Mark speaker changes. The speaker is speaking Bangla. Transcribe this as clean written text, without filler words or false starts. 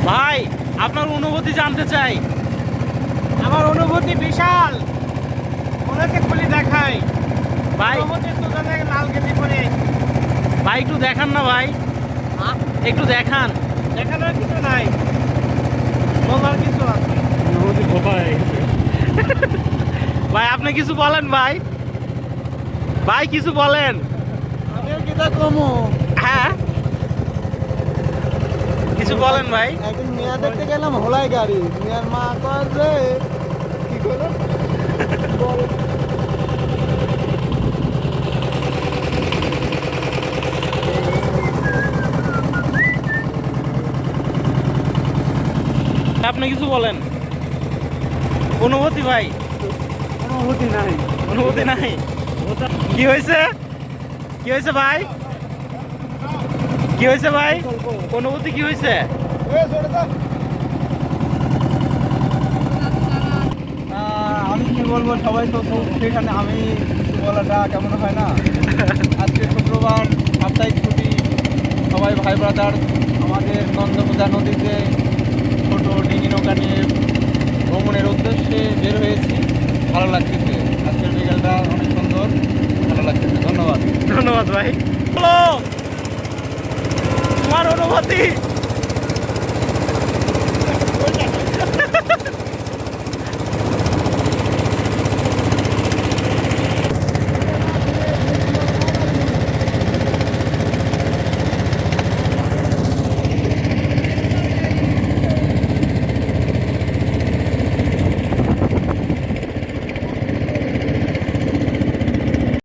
Speaker 1: ভাই আপনার অনুভূতি জানতে চাই।
Speaker 2: আমার অনুভূতি বিশাল, ওনাকে খুলি দেখাই
Speaker 1: ভাই
Speaker 2: অনুভূতি তো জানে লাল গেঞ্জি পরে।
Speaker 1: ভাই একটু দেখান না ভাই, একটু দেখান।
Speaker 2: দেখানোর কিছু নাই, বলার কিছু আছে।
Speaker 1: ভাই আপনি কিছু বলেন ভাই, ভাই কিছু বলেন।
Speaker 2: আমিও কিটা কমু,
Speaker 1: হ্যাঁ কিছু বলেন ভাই।
Speaker 2: একদিন মিয়া দেখতে গেলাম হোলাই গাড়ি, মিয়ার মা কয় যে কি করলো বল।
Speaker 1: আপনি কিছু বলেন। অনুভূতি ভাই,
Speaker 2: অনুভূতি নাই।
Speaker 1: অনুভূতি নাই। কি হয়েছে, কি হয়েছে ভাই, কি হয়েছে ভাই, অনুভূতি কি হয়েছে?
Speaker 2: আমি কি বলবো, সবাই তো সেখানে, আমি কিছু বলাটা কেমন হয় না। আজকে শুক্রবার, সাপ্তাহিক ছুটি, সবাই ভাই ব্রাদার আমাদের নন্দকুদা নদীতে ছোট ডিঙি নৌকা নিয়ে ভ্রমণের উদ্দেশ্যে বের হয়েছি। ভালো লাগতেছে, আজকের বিকেলটা অনেক সুন্দর, ভালো লাগতেছে। ধন্যবাদ।
Speaker 1: ধন্যবাদ ভাই। হ্যালো, তোমার অনুভূতি?